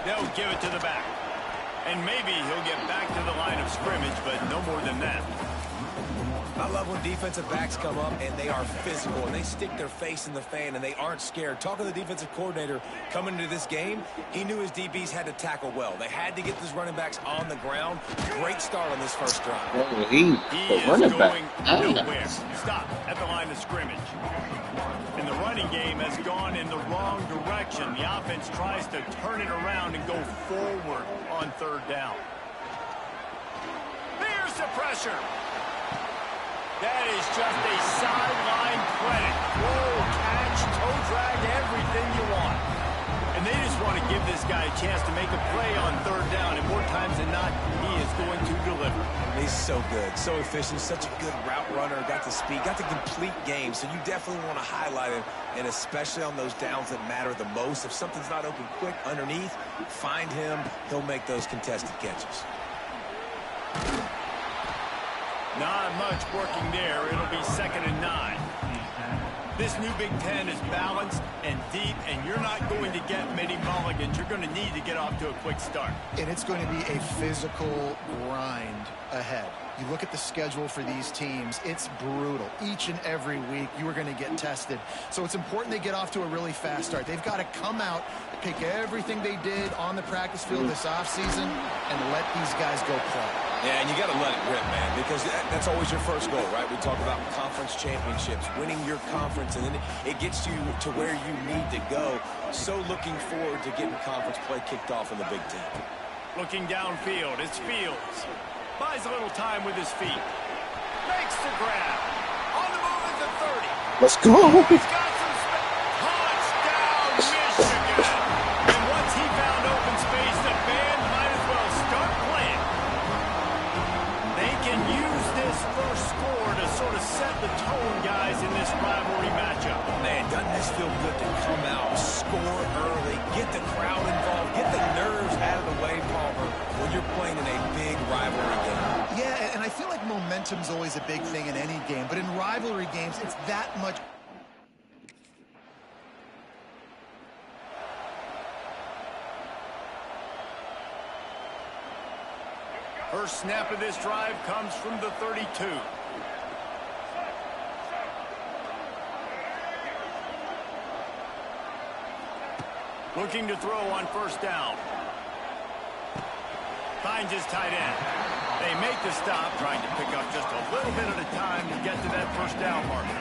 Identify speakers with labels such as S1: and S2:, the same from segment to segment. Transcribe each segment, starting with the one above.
S1: They'll give it to the back. And maybe he'll get back to the line of scrimmage, but no more than that.
S2: I love when defensive backs come up and they are physical and they stick their face in the fan and they aren't scared. Talking to the defensive coordinator coming into this game, he knew his DBs had to tackle well. They had to get these running backs on the ground. Great start on this first drive.
S3: Oh,
S1: he is going nowhere. Stop at the line of scrimmage. And the running game has gone in the wrong direction. The offense tries to turn it around and go forward on third down. Here's the pressure. That is just a sideline credit. Whoa, catch, toe drag, everything you want. And they just want to give this guy a chance to make a play on third down. And more times than not, he is going to deliver.
S2: He's so good, so efficient, such a good route runner, got the speed, got the complete game. So you definitely want to highlight him, and especially on those downs that matter the most. If something's not open quick underneath, find him. He'll make those contested catches.
S1: Not much working there. It'll be 2nd and 9. This new Big Ten is balanced and deep, and you're not going to get many mulligans. You're going to need to get off to a quick start.
S4: And it's going to be a physical grind ahead. You look at the schedule for these teams, it's brutal. Each and every week, you are going to get tested. So it's important they get off to a really fast start. They've got to come out, pick everything they did on the practice field this offseason, and let these guys go play.
S2: Yeah, and you got to let it rip, man, because that's always your first goal, right? We talk about conference championships, winning your conference, and then it gets you to where you need to go. So looking forward to getting conference play kicked off in the Big Ten.
S1: Looking downfield, it's Fields. Buys a little time with his feet. Makes the grab. On the move at the 30.
S3: Let's go.
S1: He's got some touchdown, Michigan. And once he found open space, the band might as well start playing. They can use this first score to sort of set the tone, guys, in this rivalry matchup.
S2: Man, doesn't this feel good to come out, score early, get the crowd involved, get the nerves out of the way, Palmer, when you're playing in a big rivalry game.
S4: Yeah, and I feel like momentum's always a big thing in any game, but in rivalry games, it's that much.
S1: First snap of this drive comes from the 32. Looking to throw on first down. Finds his tight end. They make the stop, trying to pick up just a little bit at a time to get to that first down marker.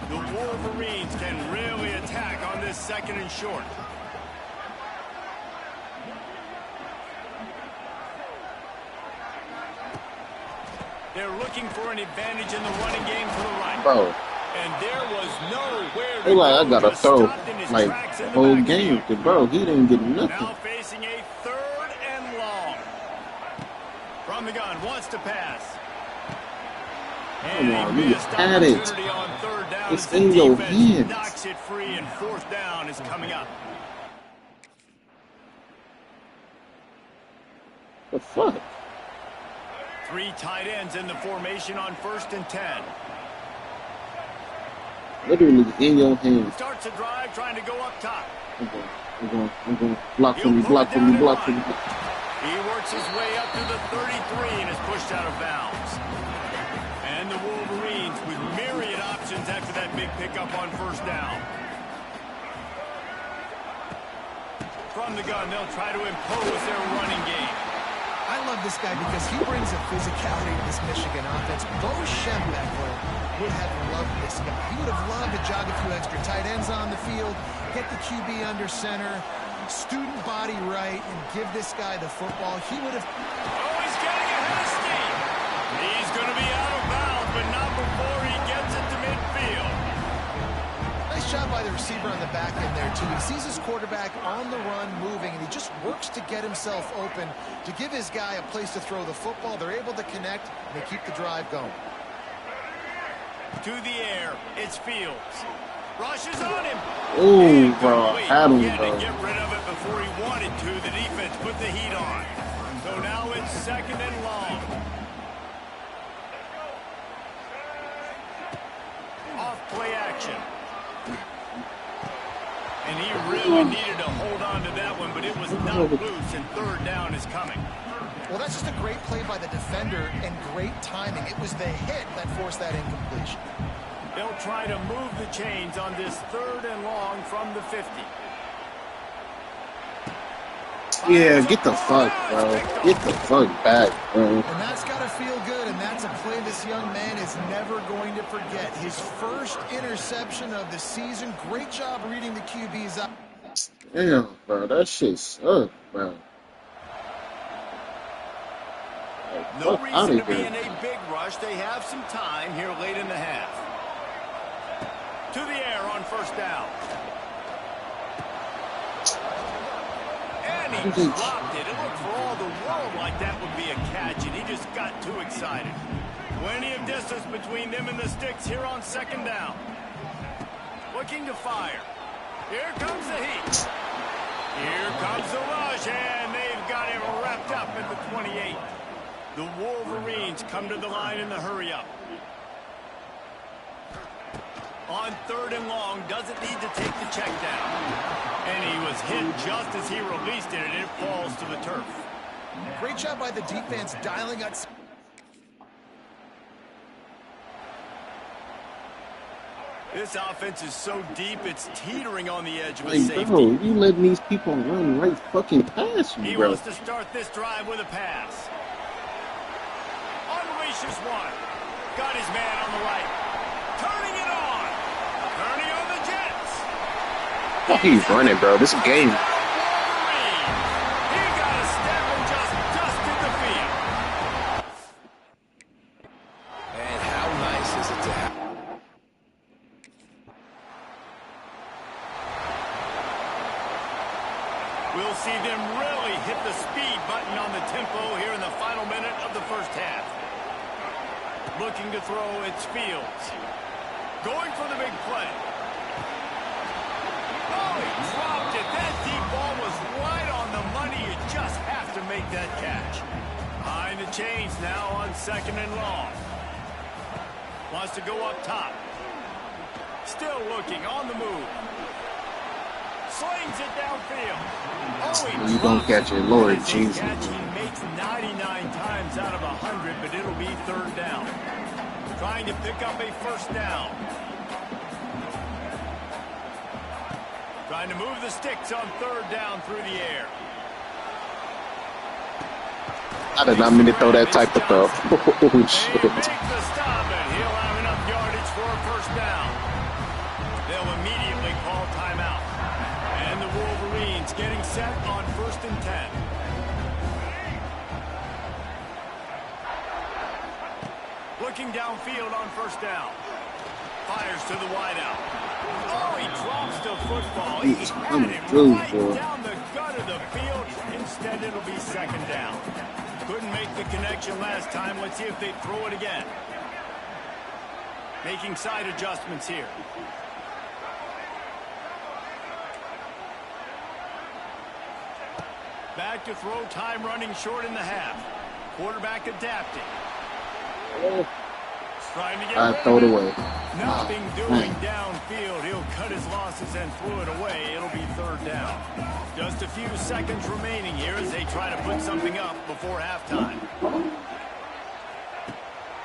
S1: The Wolverines can really attack on this 2nd and short. They're looking for an advantage in the running game to the right.
S3: Bro.
S1: And there was nowhere to
S3: They like, I
S1: go.
S3: gotta
S1: Just
S3: throw
S1: stopped in his
S3: like
S1: tracks
S3: the
S1: in
S3: whole
S1: backfield.
S3: game. Cause bro, he didn't get nothing.
S1: Now facing a 3rd and long. From the gun, wants to pass. And
S3: Come on,
S1: he
S3: you
S1: missed
S3: had it.
S1: opportunity on 3rd down.
S3: It's
S1: as the
S3: in your
S1: defense
S3: hands.
S1: knocks it free, and 4th down is coming up.
S3: The fuck?
S1: 3 tight ends in the formation on 1st and 10.
S3: Literally in your hands.
S1: Starts a drive trying to go up top.
S3: I'm going. Block for me, block for me, block for me.
S1: He works his way up to the 33 and is pushed out of bounds. And the Wolverines with myriad options after that big pickup on first down. From the gun, they'll try to impose their running game.
S4: I love this guy because he brings a physicality to this Michigan offense. Bo Schembechler would have loved this guy. He would have loved to jog a few extra tight ends on the field, get the QB under center, student body right, and give this guy the football. He would have...
S1: Oh, he's getting ahead of steam. He's going to be out of bounds, but not before he gets it to midfield.
S4: Nice job by the receiver on the back end there, too. He sees his quarterback on the run moving, and he just works to get himself open to give his guy a place to throw the football. They're able to connect, and they keep the drive going.
S1: To the air, it's Fields. Rushes on him.
S3: Ooh, bro, had him,
S1: He had to
S3: bro.
S1: get rid of it before he wanted to. The defense put the heat on. So now it's 2nd and long. Off play action. And he really needed to hold on to that one, but it was not loose, and third down is coming.
S4: Well, that's just a great play by the defender and great timing. It was the hit that forced that incompletion.
S1: They'll try to move the chains on this third and long from the 50.
S3: Yeah, get the fuck, bro. Get the fuck back, bro.
S4: And that's got to feel good, and that's a play this young man is never going to forget. His first interception of the season. Great job reading the QBs up.
S3: Damn, bro, that shit sucks, bro.
S1: No reason to be in a big rush. They have some time here late in the half. To the air on first down. And he dropped it. It looked for all the world like that would be a catch, and he just got too excited. Plenty of distance between them and the sticks here on second down. Looking to fire. Here comes the heat. Here comes the rush, and they've got him wrapped up at the 28. The Wolverines come to the line in the hurry-up. On third and long, doesn't need to take the check down. And he was hit just as he released it, and it falls to the turf.
S4: Great job by the defense dialing up.
S1: This offense is so deep, it's teetering on the edge with
S3: Like,
S1: safety.
S3: bro, you letting these people run right fucking past you,
S1: He
S3: bro.
S1: wants to start this drive with a pass. Unleashes one. Got his man on the right. Turning it on. Turning on the Jets.
S3: Fuck, he's running, bro. This is a game.
S1: Wolverine. He got a step and just dusted the field.
S2: And how nice is it to have?
S1: We'll see them really hit the speed button on the tempo here in the final minute of the first half. Looking to throw, it's Fields. Going for the big play. Oh, he dropped it. That deep ball was right on the money. You just have to make that catch. Behind the chains now on second and long. Wants to go up top. Still looking on the move. Slings it downfield. Oh,
S3: You gonna catch it, Lord Jesus.
S1: Catch. He makes 99 times out of 100, but it'll be third down. Trying to pick up a first down. Trying to move the sticks on third down through the air.
S3: I did not mean to throw that type of throw. Oh,
S1: They
S3: shit.
S1: make the stop, and he'll have enough yardage for a first down. They'll immediately call timeout. And the Wolverines getting set on 1st and 10. Looking downfield on first down. Fires to the wideout. Oh, he drops the football. He
S3: He's
S1: had
S3: coming
S1: it
S3: through,
S1: right
S3: boy.
S1: down the gut of the field. Instead, it'll be second down. Couldn't make the connection last time. Let's see if they throw it again. Making side adjustments here. Back to throw, time running short in the half. Quarterback adapting. Trying to get
S3: I
S1: rid
S3: throw
S1: of
S3: it
S1: it.
S3: away.
S1: Nothing doing downfield. He'll cut his losses and throw it away. It'll be third down. Just a few seconds remaining here as they try to put something up before halftime.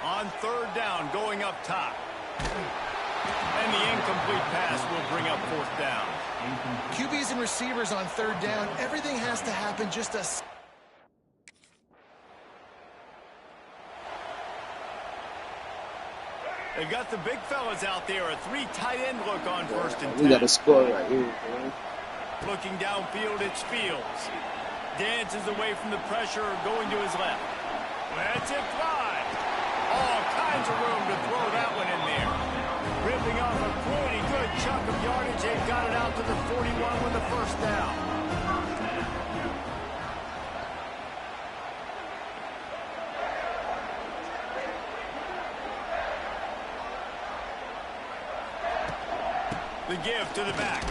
S1: On third down, going up top. And the incomplete pass will bring up fourth down.
S4: QBs and receivers on third down. Everything has to happen just a...
S1: They've got the big fellas out there. A three tight end look on 1st and 10.
S3: We got a score right here, bro.
S1: Looking downfield, it's Fields. Dances away from the pressure, going to his left. Lets it fly. All kinds of room to throw that one in there. Ripping off a pretty good chunk of yardage. They've got it out to the 41 with the first down. The give to the back.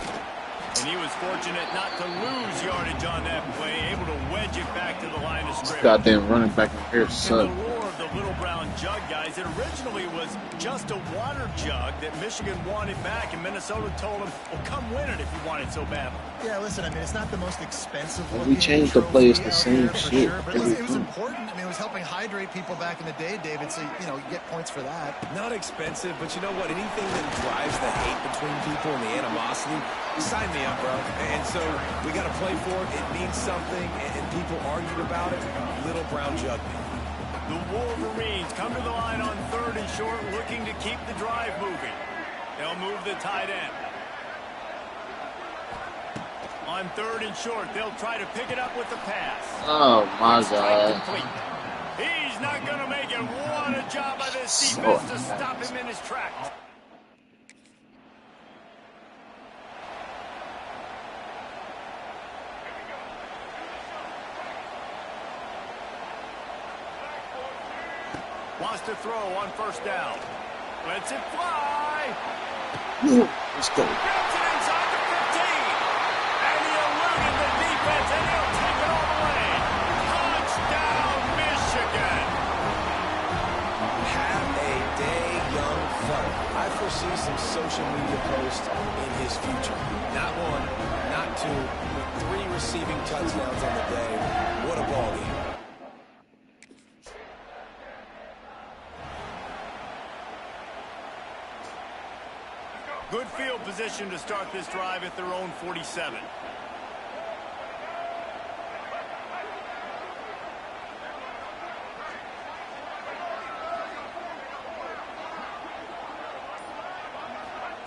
S1: And he was fortunate not to lose yardage on that play, able to wedge it back to the line of scrimmage.
S3: Goddamn running back in here
S1: And the
S3: suck.
S1: lure of the Little Brown jug, guys. It originally was just a water jug that Michigan wanted back, and Minnesota told them, well, come win it if you want it so bad.
S4: Yeah, listen, I mean, it's not the most expensive
S3: We
S4: looking
S3: changed the
S4: trophy
S3: players the
S4: out
S3: same
S4: there, for
S3: shit
S4: sure, but
S3: every
S4: listen, it was
S3: time.
S4: important. I mean, it was helping hydrate people back in the day, David, so, you know, you get points for that.
S2: Not expensive, but you know what? Anything that drives the hate between people and the animosity, sign me up, bro. And so we got to play for it. It means something, and people argued about it. Little brown jug.
S1: The Wolverines come to the line on 3rd and short, looking to keep the drive moving. They'll move the tight end. On 3rd and short, they'll try to pick it up with the pass.
S3: Oh my
S1: Strike
S3: God.
S1: complete. He's not going to make it. What a job by this
S3: So
S1: defense to
S3: nice.
S1: stop him in his tracks. Wants to throw on 1st down. Lets it fly.
S3: Let's go.
S1: Grabs it inside the 15. And he eluded the defense, and he'll take it all the way. Touchdown, Michigan.
S2: Have a day, young fella. I foresee some social media posts in his future. Not one, not two, but 3 receiving touchdowns on the day. What a ball game.
S1: Good field position to start this drive at their own 47.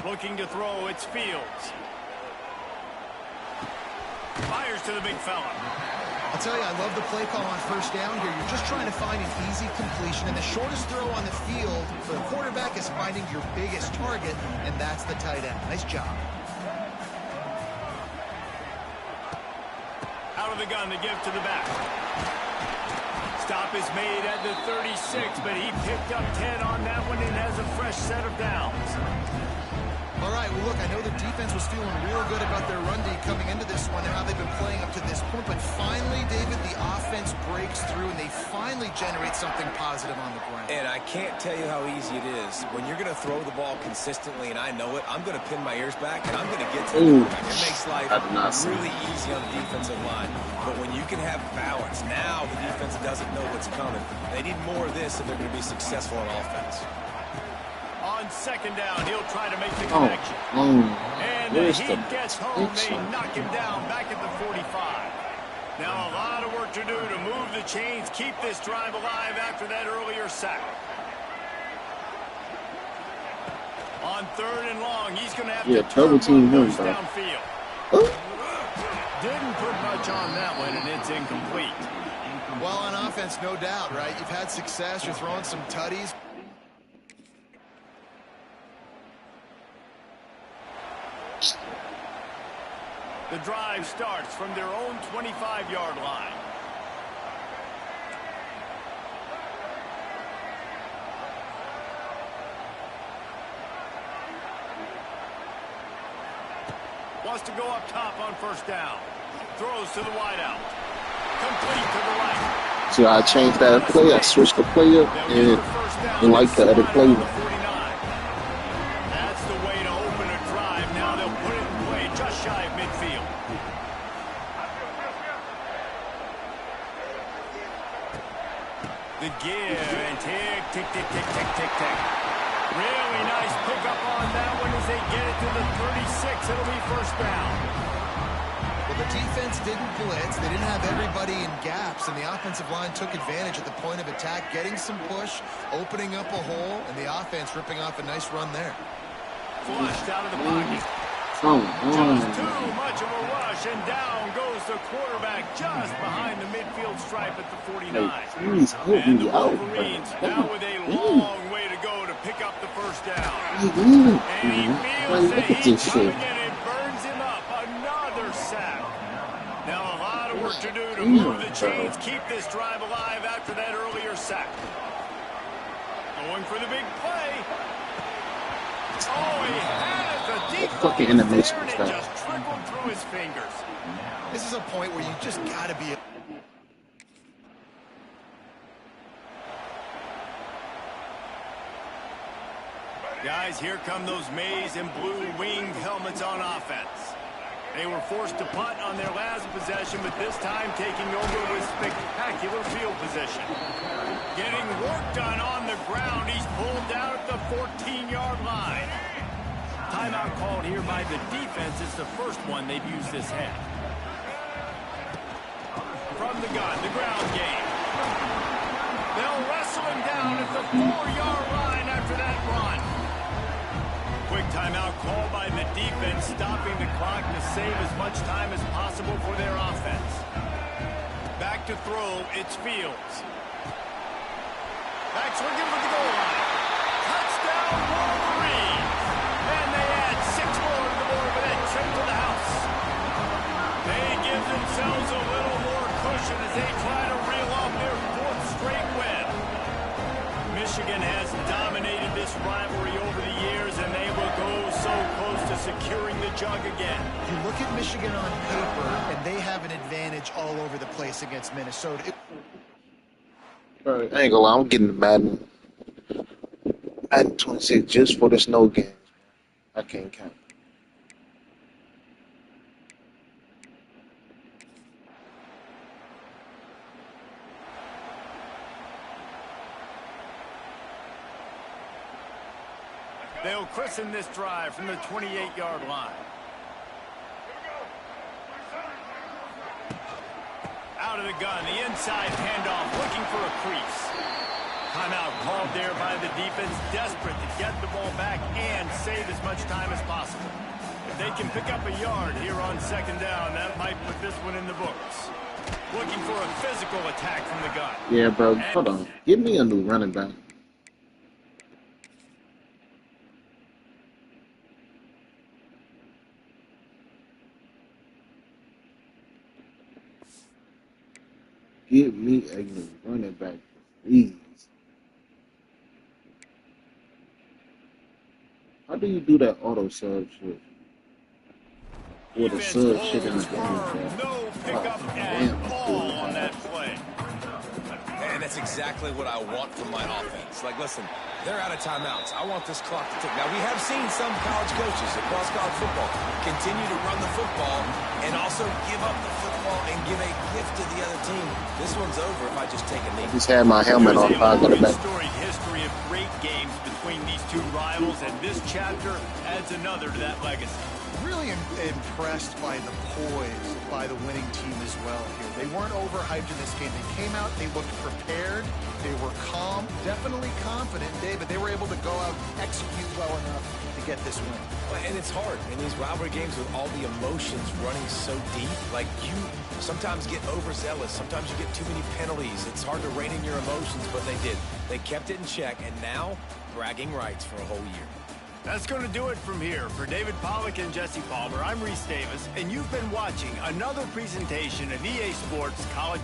S1: Looking to throw, it's Fields. Fires to the big fella.
S4: I'll tell you, I love the play call on 1st down here. You're just trying to find an easy completion, and the shortest throw on the field for the quarterback is finding your biggest target, and that's the tight end. Nice job.
S1: Out of the gun to give to the back. Stop is made at the 36, but he picked up 10 on that one and has a fresh set of downs.
S4: All right, well, look, I know the defense was feeling real good about their run D coming into this one and how they've been playing up to this point, but finally, David, the offense breaks through and they finally generate something positive on the ground.
S2: And I can't tell you how easy it is. When you're going to throw the ball consistently, and I know it, I'm going to pin my ears back, and I'm going to get to the quarterback. It makes life
S3: I did not see
S2: really easy on the defensive line. But when you can have balance, now the defense doesn't know what's coming. They need more of this if they're going to be successful on offense.
S1: On 2nd down, he'll try to make the connection. And
S3: where's
S1: he
S3: the
S1: gets home. They
S3: picture?
S1: knock him down back at the 45. Now a lot of work to do to move the chains, keep this drive alive after that earlier sack. On 3rd and long, he's going to have to
S3: double team him,
S1: goes
S3: bro.
S1: downfield.
S3: Oh.
S1: Didn't put much on that one, and it's incomplete.
S4: Well, on offense, no doubt, right? You've had success. You're throwing some tutties.
S1: The drive starts from their own 25-yard line. Wants to go up top on 1st down. Throws to the wideout. Complete to the right.
S3: So I changed that play. I switched the play up and like the other play.
S1: That's the way to open a drive. Now they'll put it in play just shy of midfield. The give and tick, tick, tick, tick, tick, tick, tick. Really nice pickup on that one as they get it to the 36. It'll be 1st down.
S4: Well, the defense didn't blitz. They didn't have everybody in gaps, and the offensive line took advantage at the point of attack, getting some push, opening up a hole, and the offense ripping off a nice run there.
S1: Flushed out of the pocket. Just too much of a rush, and down goes the quarterback just behind the midfield stripe at the 49.
S3: Please help
S1: And the
S3: me out,
S1: Wolverines
S3: bro.
S1: now with a long way to go to pick up the 1st down.
S3: What are you doing,
S1: And he
S3: man?
S1: feels
S3: Like,
S1: that
S3: look at
S1: he's
S3: this
S1: coming
S3: shit.
S1: and it burns him up. Another sack. Now a lot of work to do to move the chains, keep this drive alive after that earlier sack. Going for the big play. Oh, he had it. The deep
S3: fucking
S1: ball was
S3: animation
S1: there, and
S3: was
S1: it
S3: that?
S1: just trickled through his fingers.
S4: This is a point where you just got to be
S1: Guys, here come those maize and blue winged helmets on offense. They were forced to punt on their last possession, but this time taking over with spectacular field position. Getting work done on the ground. He's pulled down at the 14-yard line. Timeout called here by the defense. It's the first one they've used this half. From the gun, the ground game. They'll wrestle him down at the 4-yard line after that run. Quick timeout called by the defense, stopping the clock to save as much time as possible for their offense. Back to throw, it's Fields. Back swinging with the goal line. Touchdown, Wolverines! And they add 6 more to the board with that trip to the house. They give themselves a little more cushion as they try to reel off their 4th straight win. Michigan has dominated this rivalry over the years, and they will go so close to securing the jug again.
S4: You look at Michigan on paper, and they have an advantage all over the place against Minnesota.
S3: Bro, I ain't gonna lie, I'm getting Madden 26 just for the snow games. I can't count.
S1: They'll christen this drive from the 28-yard line. Out of the gun, the inside handoff, looking for a crease. Timeout called there by the defense, desperate to get the ball back and save as much time as possible. If they can pick up a yard here on 2nd down, that might put this one in the books. Looking for a physical attack from the gun.
S3: Yeah, bro, hold on. Give me a new running back. Give me a new running back, please. How do you do that auto sub shit? Or the sub shit in the game?
S1: No pickup at all on that play.
S2: And that's exactly what I want from my offense. Like, listen, they're out of timeouts. I want this clock to tick. Now, we have seen some college coaches across college football continue to run the football and also give up the football and give a gift to the other team. This one's over if I just take a knee.
S3: I just had my helmet on. I got it back.
S1: Storied history of great games between these two rivals, and this chapter adds another to that legacy.
S4: Really impressed by the poise by the winning team as well here. They weren't overhyped in this game. They came out, they looked prepared, they were calm, definitely confident, David. They were able to go out and execute well enough to get this win.
S2: And it's hard in these rivalry games with all the emotions running so deep. Like, you sometimes get overzealous. Sometimes you get too many penalties. It's hard to rein in your emotions, but they did. They kept it in check, and now bragging rights for a whole year.
S1: That's going to do it from here. For David Pollack and Jesse Palmer, I'm Reese Davis, and you've been watching another presentation of EA Sports College.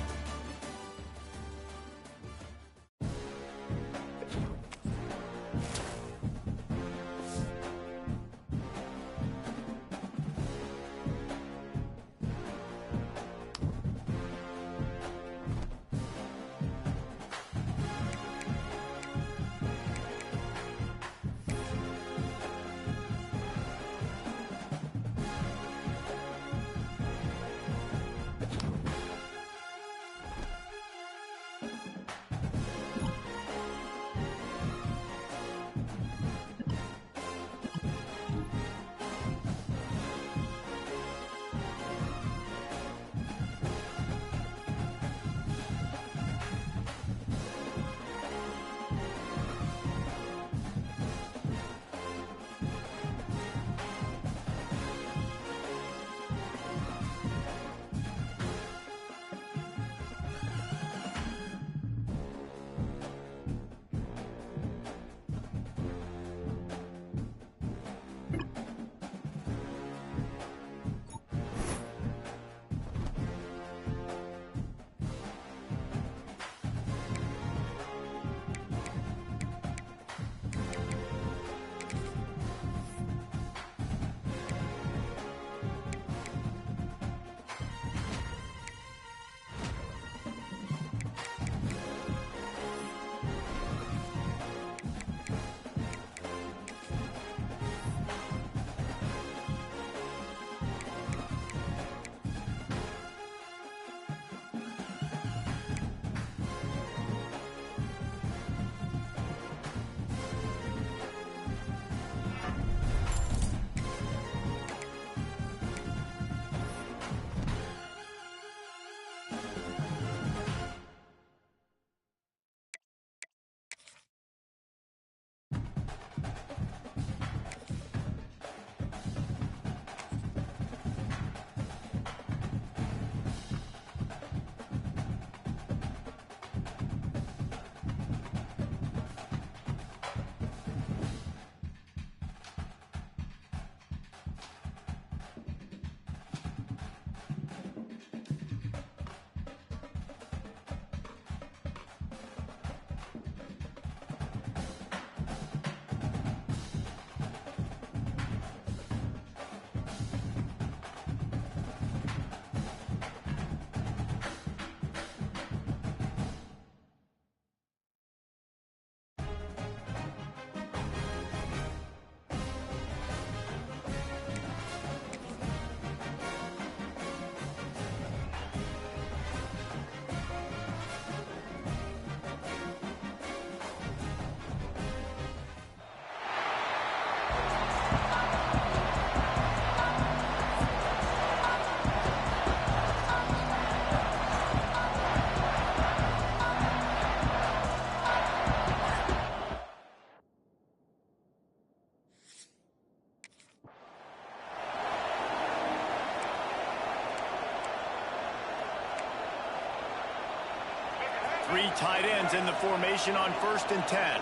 S1: Three tight ends in the formation on 1st and 10.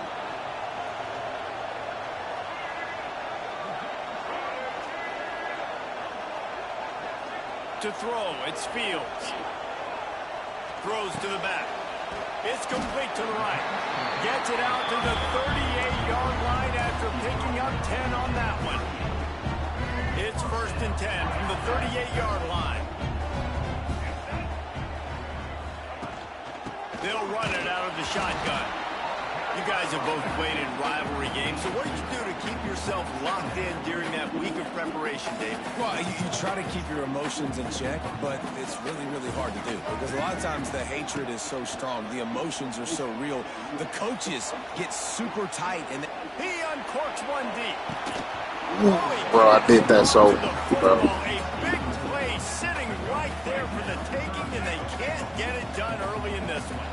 S1: To throw, it's Fields. Throws to the back. It's complete to the right. Gets it out to the 38-yard line after picking up 10 on that one. It's 1st and 10 from the 38-yard line. They'll run it out of the shotgun. You guys have both played in rivalry games, so what did you do to keep yourself locked in during that week of preparation, Dave?
S2: Well, you try to keep your emotions in check, but it's really, really hard to do because a lot of times the hatred is so strong. The emotions are so real. The coaches get super tight, and
S1: he uncorks one deep.
S3: Bro, I did that so, bro.
S1: A big play sitting right there for the taking, and they can't get it done early in this one.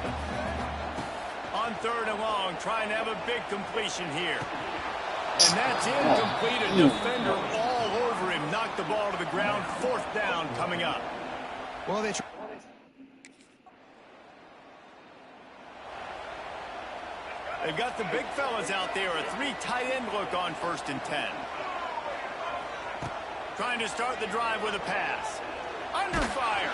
S1: On 3rd and long, trying to have a big completion here. And that's incomplete. A defender all over him. Knocked the ball to the ground. 4th down coming up.
S4: Well,
S1: They've got the big fellas out there. A 3 tight end look on 1st and 10. Trying to start the drive with a pass. Under fire.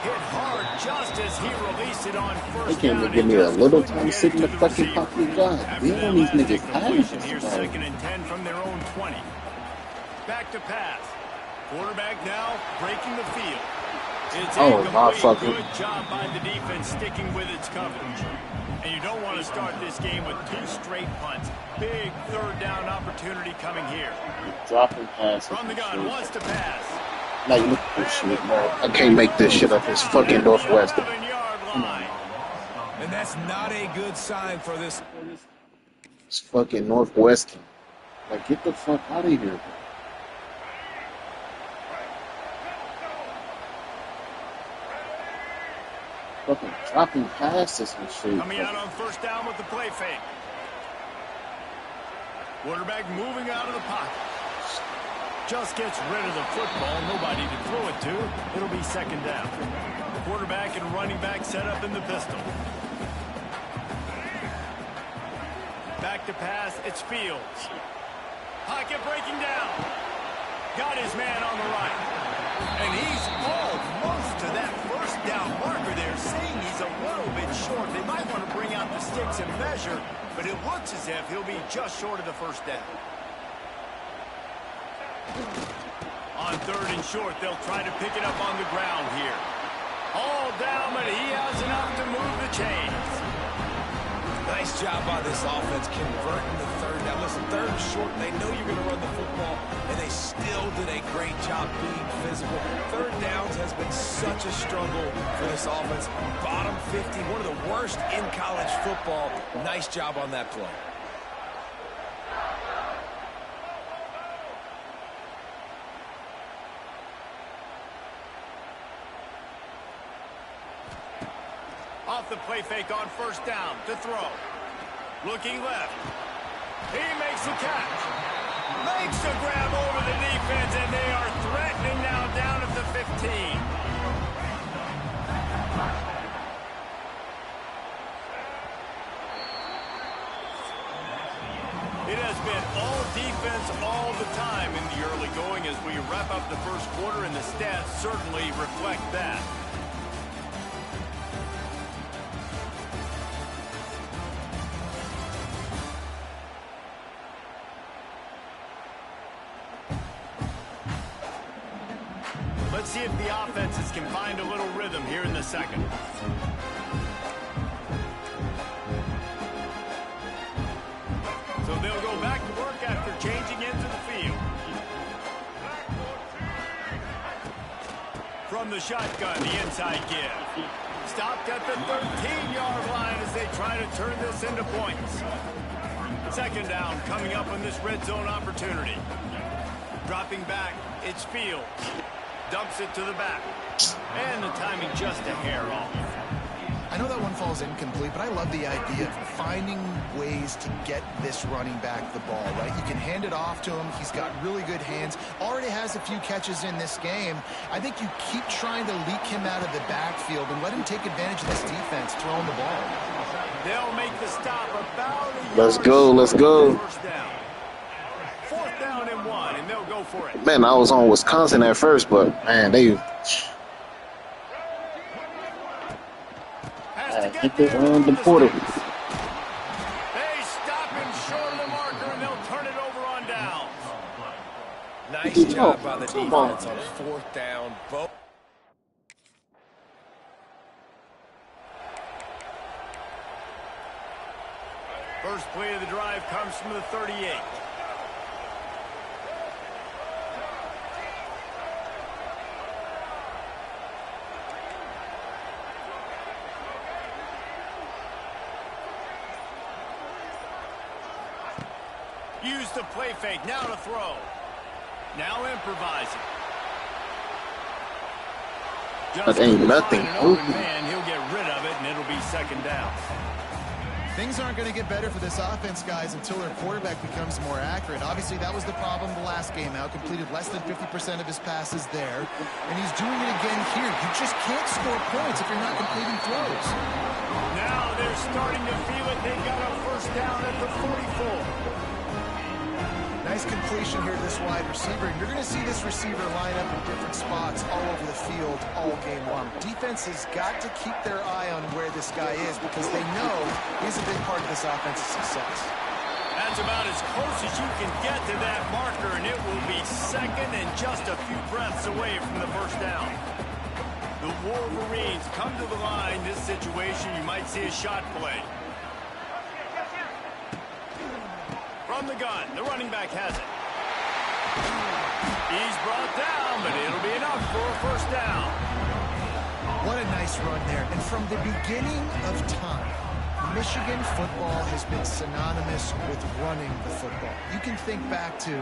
S1: Hit hard just as he released it on 1st down.
S3: They can't even give me a little time to sit in the fucking pocket. God damn, these niggas pass.
S1: Here's 2nd and 10 from their own 20. Back to pass. Quarterback now breaking the field. It's incomplete. Good job by the defense sticking with its coverage. And you don't want to start this game with 2 straight punts. Big 3rd down opportunity coming here.
S3: Dropping passes.
S1: From the gun, wants to pass.
S3: Like, look at this shit, bro. I can't make this shit up. It's fucking Northwestern.
S2: And that's not a good sign for this.
S3: It's fucking Northwestern. Like, get the fuck out of here, bro. Fucking dropping passes and shit.
S1: Coming out on 1st down with the play fake. Quarterback moving out of the pocket. Just gets rid of the football. Nobody to throw it to. It'll be 2nd down. Quarterback and running back set up in the pistol. Back to pass. It's Fields. Pocket breaking down. Got his man on the right. And he's almost to that 1st down marker there, saying he's a little bit short. They might want to bring out the sticks and measure, but it looks as if he'll be just short of the 1st down. On 3rd and short, they'll try to pick it up on the ground here. All down, but he has enough to move the chains.
S2: Nice job by this offense converting the 3rd down. Listen, 3rd and short, they know you're going to run the football, and they still did a great job being physical. 3rd downs has been such a struggle for this offense. Bottom 50, one of the worst in college football. Nice job on that play.
S1: Off the play fake on 1st down to throw. Looking left. He makes a catch. Makes a grab over the defense, and they are threatening now down at the 15. It has been all defense all the time in the early going as we wrap up the 1st quarter, and the stats certainly reflect that. Let's see if the offenses can find a little rhythm here in the 2nd. So they'll go back to work after changing into the field. From the shotgun, the inside give. Stopped at the 13-yard line as they try to turn this into points. 2nd down coming up on this red zone opportunity. Dropping back, it's Fields. Dumps it to the back. And the timing just a hair off.
S4: I know that one falls incomplete, but I love the idea of finding ways to get this running back the ball, right? You can hand it off to him. He's got really good hands. Already has a few catches in this game. I think you keep trying to leak him out of the backfield and let him take advantage of this defense throwing the ball.
S1: They'll make the stop about a
S3: Let's
S1: yard
S3: go,
S1: short
S3: let's
S1: of
S3: go.
S1: the first down. 4th down and 1, and they'll go for it.
S3: Man, I was on Wisconsin at first, but man, they
S1: Has to
S3: hit
S1: get there.
S3: the portal.
S1: They stop him short of the marker, and they'll turn it over on down.
S2: Nice job by the defense on 4th down.
S1: First play of the drive comes from the 38. Use the play fake. Now to throw. Now improvising.
S3: That ain't nothing.
S1: An open man, he'll get rid of it, and it'll be 2nd down.
S4: Things aren't going to get better for this offense, guys, until their quarterback becomes more accurate. Obviously, that was the problem the last game out. Completed less than 50% of his passes there. And he's doing it again here. You just can't score points if you're not completing throws.
S1: Now they're starting to feel it. They've got a 1st down at the 44.
S4: Nice completion here to this wide receiver. And you're going to see this receiver line up in different spots all over the field all game long. Defense has got to keep their eye on where this guy is because they know he's a big part of this offense's success.
S1: That's about as close as you can get to that marker, and it will be 2nd and just a few breaths away from the 1st down. The Wolverines come to the line. This situation, you might see a shot play. From the gun, the running back has it. He's brought down, but it'll be enough for a 1st down.
S4: What a nice run there. And from the beginning of time, Michigan football has been synonymous with running the football. You can think back to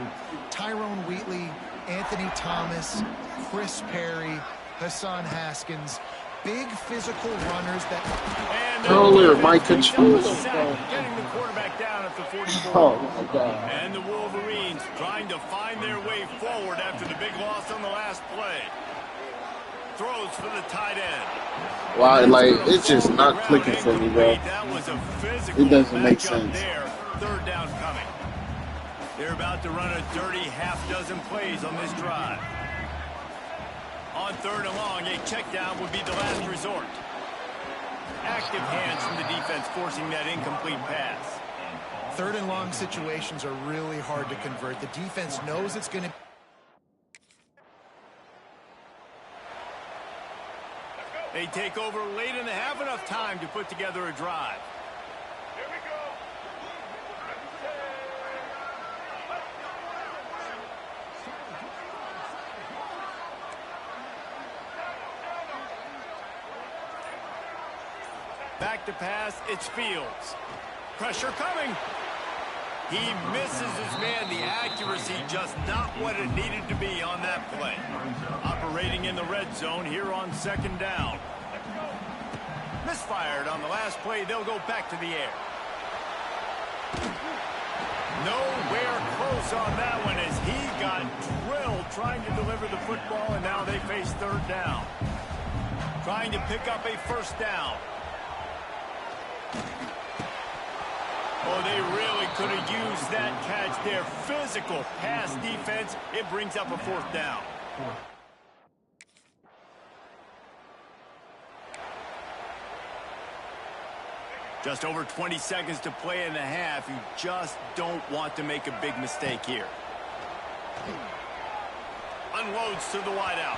S4: Tyrone Wheatley, Anthony Thomas, Chris Perry, Hassan Haskins. Big physical runners that...
S3: Earlier, Mike
S1: getting the quarterback down at the 44.
S3: Oh my God.
S1: And the Wolverines trying to find their way forward after the big loss on the last play. Throws for the tight end.
S3: Wow, like it's just not clicking for me, bro.
S1: That was a physical
S3: It doesn't make
S1: matchup
S3: sense.
S1: there. 3rd down coming. They're about to run a dirty half-dozen plays on this drive. On 3rd and long, a check down would be the last resort. Active hands from the defense forcing that incomplete pass.
S4: 3rd and long situations are really hard to convert. The defense knows it's going to...
S1: They take over late in the half, enough time to put together a drive. Back to pass, it's Fields. Pressure coming. He misses his man. The accuracy just not what it needed to be on that play. Operating in the red zone here on 2nd down. Misfired on the last play. They'll go back to the air. Nowhere close on that one as he got drilled trying to deliver the football, and now they face 3rd down. Trying to pick up a 1st down. Oh, they really could have used that catch there. Physical pass defense. It brings up a 4th down. Just over 20 seconds to play in the half. You just don't want to make a big mistake here. Unloads to the wideout.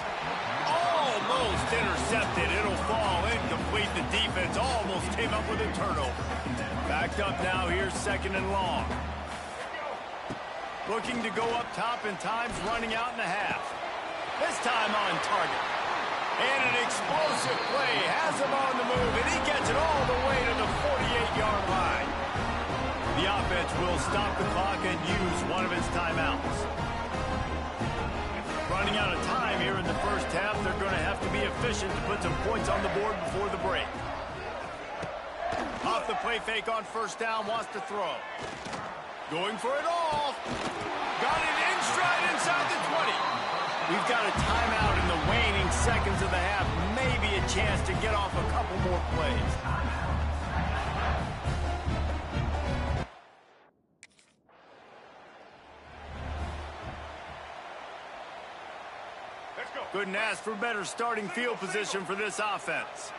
S1: Almost intercepted. It'll fall incomplete. The defense almost came up with a turnover. Backed up now. Here's 2nd and long. Looking to go up top, and time's running out in the half. This time on target. And an explosive play. Has him on the move, and he gets it all the way to the 48-yard line. The offense will stop the clock and use one of its timeouts. Running out of time here in the 1st half. They're going to have to be efficient to put some points on the board before the break. the play fake on first down, wants to throw. Going for it all. Got it in stride inside the 20. We've got a timeout in the waning seconds of the half. Maybe a chance to get off a couple more plays. Couldn't ask for better starting field position for this offense.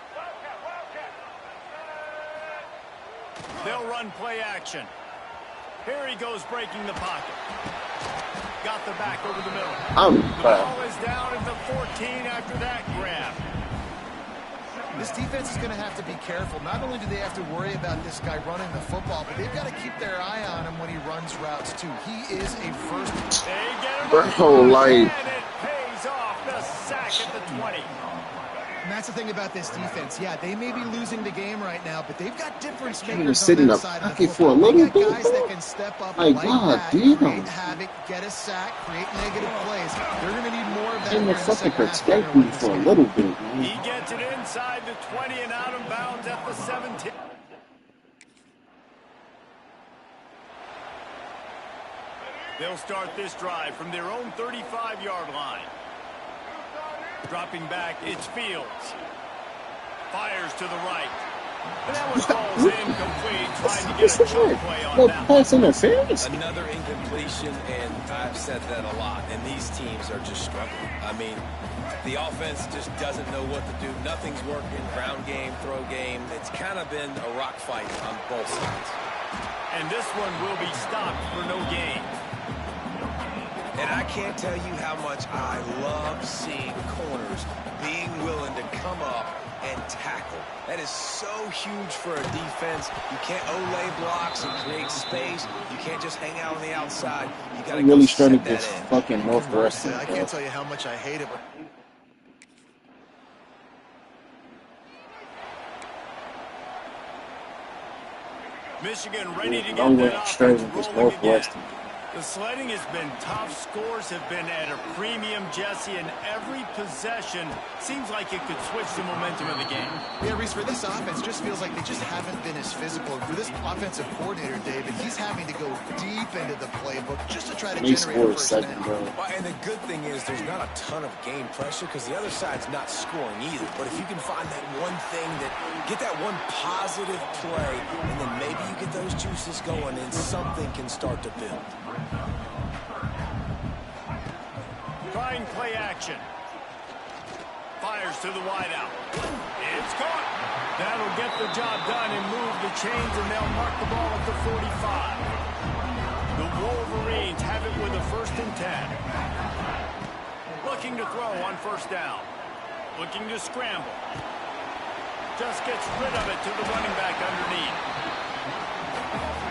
S1: They'll run play action. Here he goes breaking the pocket. Got the back over the middle. The ball is down at the 14 after that grab.
S4: This defense is going to have to be careful. Not only do they have to worry about this guy running the football, but they've got to keep their eye on him when he runs routes too. He is a first.
S1: They get him.
S3: That whole line.
S1: And it pays off. The sack at the 20.
S4: And that's the thing about this defense. Yeah, they may be losing the game right now, but they've got difference makers
S3: Kind of
S4: on
S3: sitting
S4: that
S3: up
S4: side of the
S3: pocket for
S4: football.
S3: a little
S4: They got
S3: bit,
S4: guys
S3: bro.
S4: that can step up
S3: My
S4: like
S3: God,
S4: that,
S3: damn.
S4: create havoc, get a sack, create negative plays. They're going to need more of that.
S3: In
S4: here
S3: the
S4: in
S3: fucking
S4: second half to
S3: protect
S4: win
S3: me
S4: this
S3: for a
S4: game.
S3: little bit, man.
S1: He gets it inside the 20 and out of bounds at the 17. They'll start this drive from their own 35-yard line. Dropping back, it's Fields. Fires to the right. And that one falls incomplete, trying to get a choke play on
S3: No
S1: that one.
S3: pass interference.
S2: Another incompletion, and I've said that a lot, and these teams are just struggling. I mean, the offense just doesn't know what to do. Nothing's working. Ground game, throw game. It's kind of been a rock fight on both sides.
S1: And this one will be stopped for no gain.
S2: And I can't tell you how much I love seeing corners being willing to come up and tackle. That is so huge for a defense. You can't Olay blocks and create space. You can't just hang out on the outside. You got to
S3: I'm really
S2: set
S3: starting
S2: that
S3: this
S2: in.
S3: fucking Northwestern,
S4: I
S3: bro.
S4: can't tell you how much I hate it. But
S1: Michigan ready to
S3: No
S1: get
S3: way
S1: that
S3: I'm straight
S1: offense
S3: with this
S1: rolling again.
S3: Northwestern.
S1: The sledding has been tough. Scores have been at a premium, Jesse, and every possession seems like it could switch the momentum of the game.
S4: yeah, Reese, for this offense, just feels like they just haven't been as physical. For this offensive coordinator, David, he's having to go deep into the playbook just to try to
S3: They
S4: generate a
S3: scored
S4: first
S3: second,
S4: down.
S3: bro.
S2: Well, and the good thing is there's not a ton of game pressure because the other side's not scoring either. But if you can find that one thing get that one positive play, and then maybe you get those juices going and something can start to build.
S1: Trying play action. Fires to the wideout. It's caught. That'll get the job done and move the chains, and they'll mark the ball at the 45. The Wolverines have it with a 1st and 10. Looking to throw on first down. Looking to scramble. Just gets rid of it to the running back underneath.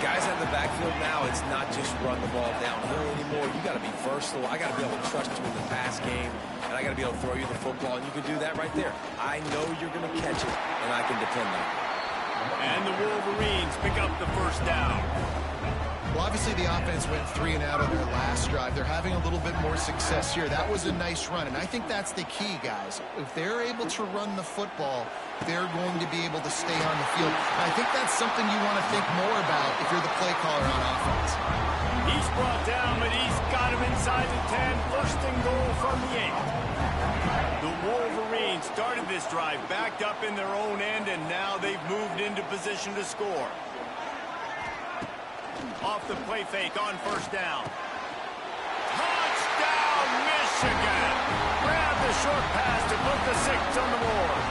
S2: Guys in the backfield now, it's not just run the ball downhill anymore. You got to be versatile. I got to be able to trust you in the pass game, and I got to be able to throw you the football, and you can do that right there. I know you're going to catch it, and I can depend on it.
S1: And the Wolverines pick up the first down.
S4: Well, obviously the offense went 3 and out on their last drive. They're having a little bit more success here. That was a nice run, and I think that's the key, guys. If they're able to run the football, they're going to be able to stay on the field. And I think that's something you want to think more about if you're the play caller on offense.
S1: He's brought down, but he's got him inside the 10. 1st and goal from the 8. The Wolverines started this drive backed up in their own end, and now they've moved into position to score. Off the play fake on first down. Touchdown, Michigan! Grab the short pass to put the 6 on the board.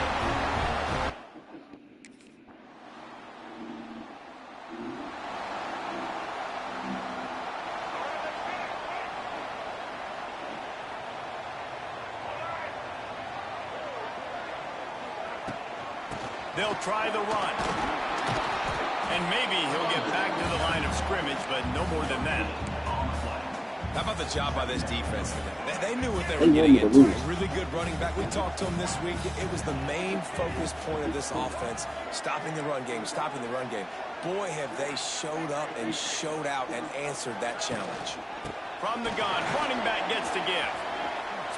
S1: They'll try the run. And maybe he'll get back to the line of scrimmage, but no more than that.
S2: How about the job by this defense today? They knew what they
S3: They
S2: were getting
S3: wanted to
S2: into.
S3: lose.
S2: A really good running back. We talked to him this week. It was the main focus point of this offense, stopping the run game, stopping the run game. Boy, have they showed up and showed out and answered that challenge.
S1: From the gun, running back gets to give.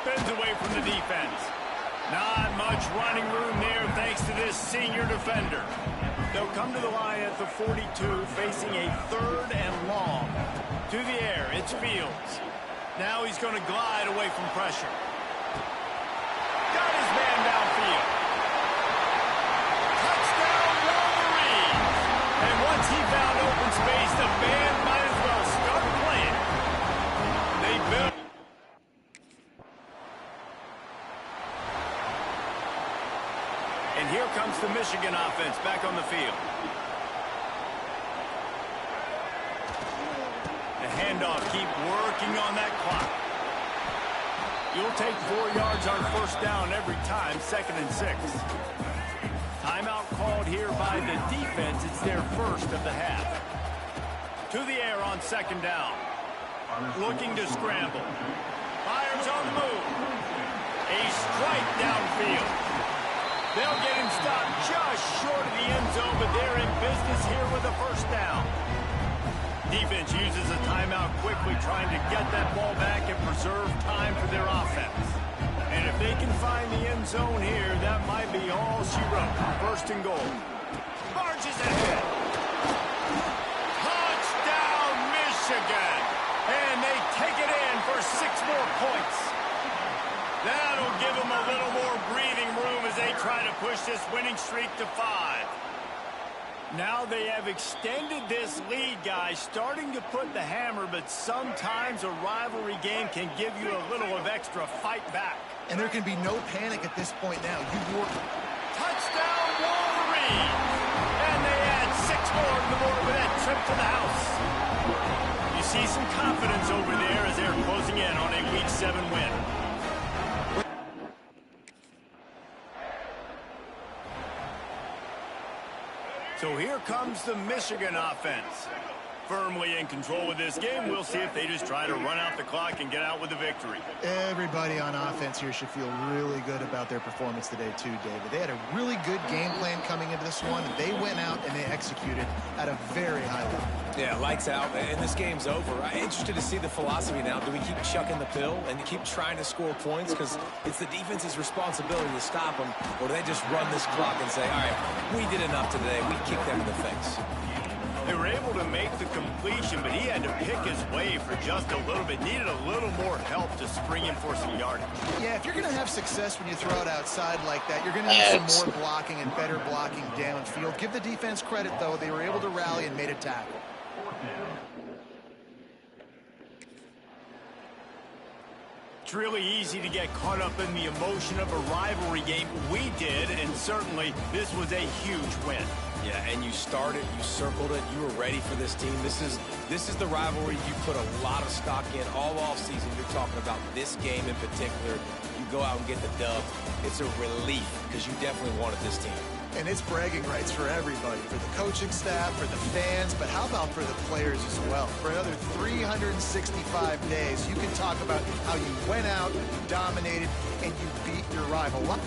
S1: Spins away from the defense. Not much running room there thanks to this senior defender. They'll come to the line at the 42, facing a 3rd and long. To the air, it's Fields. Now he's going to glide away from pressure. Got his man downfield. Touchdown, Wolverines! And once he found open space, the band might as well start playing. They built. And here comes the Michigan offense back on the field. The handoff, keep working on that clock. You'll take 4 yards on 1st down every time, 2nd and 6. Timeout called here by the defense. It's their first of the half. To the air on 2nd down. Looking to scramble. Fires on the move. A strike downfield. They'll get him stopped just short of the end zone, but they're in business here with a 1st down. Defense uses a timeout quickly, trying to get that ball back and preserve time for their offense. And if they can find the end zone here, that might be all she wrote. 1st and goal. Marches ahead. Touchdown, Michigan! And they take it in for 6 more points. That'll give them a little more breathing room as they try to push this winning streak to 5. Now they have extended this lead, guys, starting to put the hammer, but sometimes a rivalry game can give you a little of extra fight back.
S4: And there can be no panic at this point now.
S1: Touchdown, Wolverines! And they add 6 more to the board with that trip to the house. You see some confidence over there as they're closing in on a Week 7 win. So here comes the Michigan offense. Firmly in control of this game. We'll see if they just try to run out the clock and get out with a victory.
S4: Everybody on offense here should feel really good about their performance today too, David. They had a really good game plan coming into this one. They went out and they executed at a very high level.
S2: Yeah, lights out, and this game's over. I'm interested to see the philosophy now. Do we keep chucking the pill and keep trying to score points because it's the defense's responsibility to stop them, or do they just run this clock and say, all right, we did enough today. We kicked them in the face.
S1: They were able to make the completion, but he had to pick his way for just a little bit. Needed a little more help to spring him for some yardage.
S4: Yeah, if you're going to have success when you throw it outside like that, you're going to need some more blocking and better blocking downfield. Give the defense credit, though. They were able to rally and made a tackle.
S1: It's really easy to get caught up in the emotion of a rivalry game. We did, and certainly this was a huge win.
S2: Yeah, and you started, you circled it, you were ready for this team. This is the rivalry you put a lot of stock in all offseason. You're talking about this game in particular. You go out and get the dub. It's a relief because you definitely wanted this team.
S4: And it's bragging rights for everybody, for the coaching staff, for the fans, but how about for the players as well? For another 365 days, you can talk about how you went out, you dominated, and you beat your rival.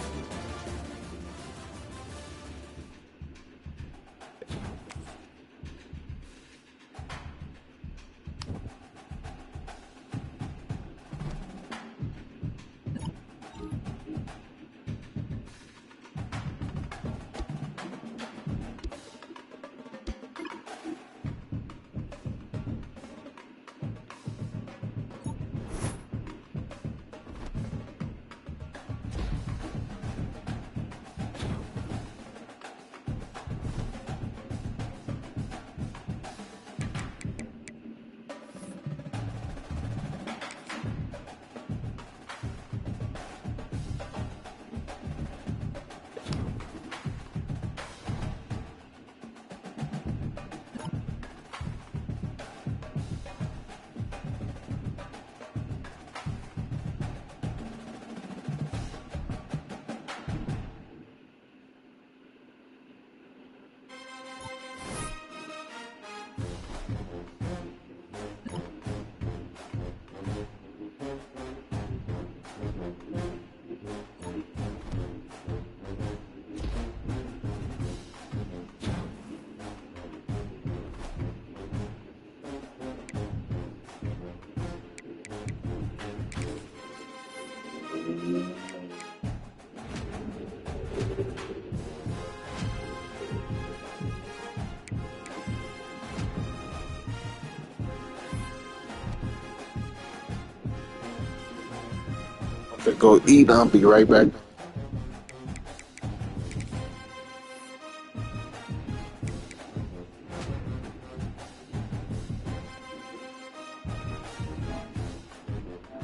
S3: Go eat. I'll be right back.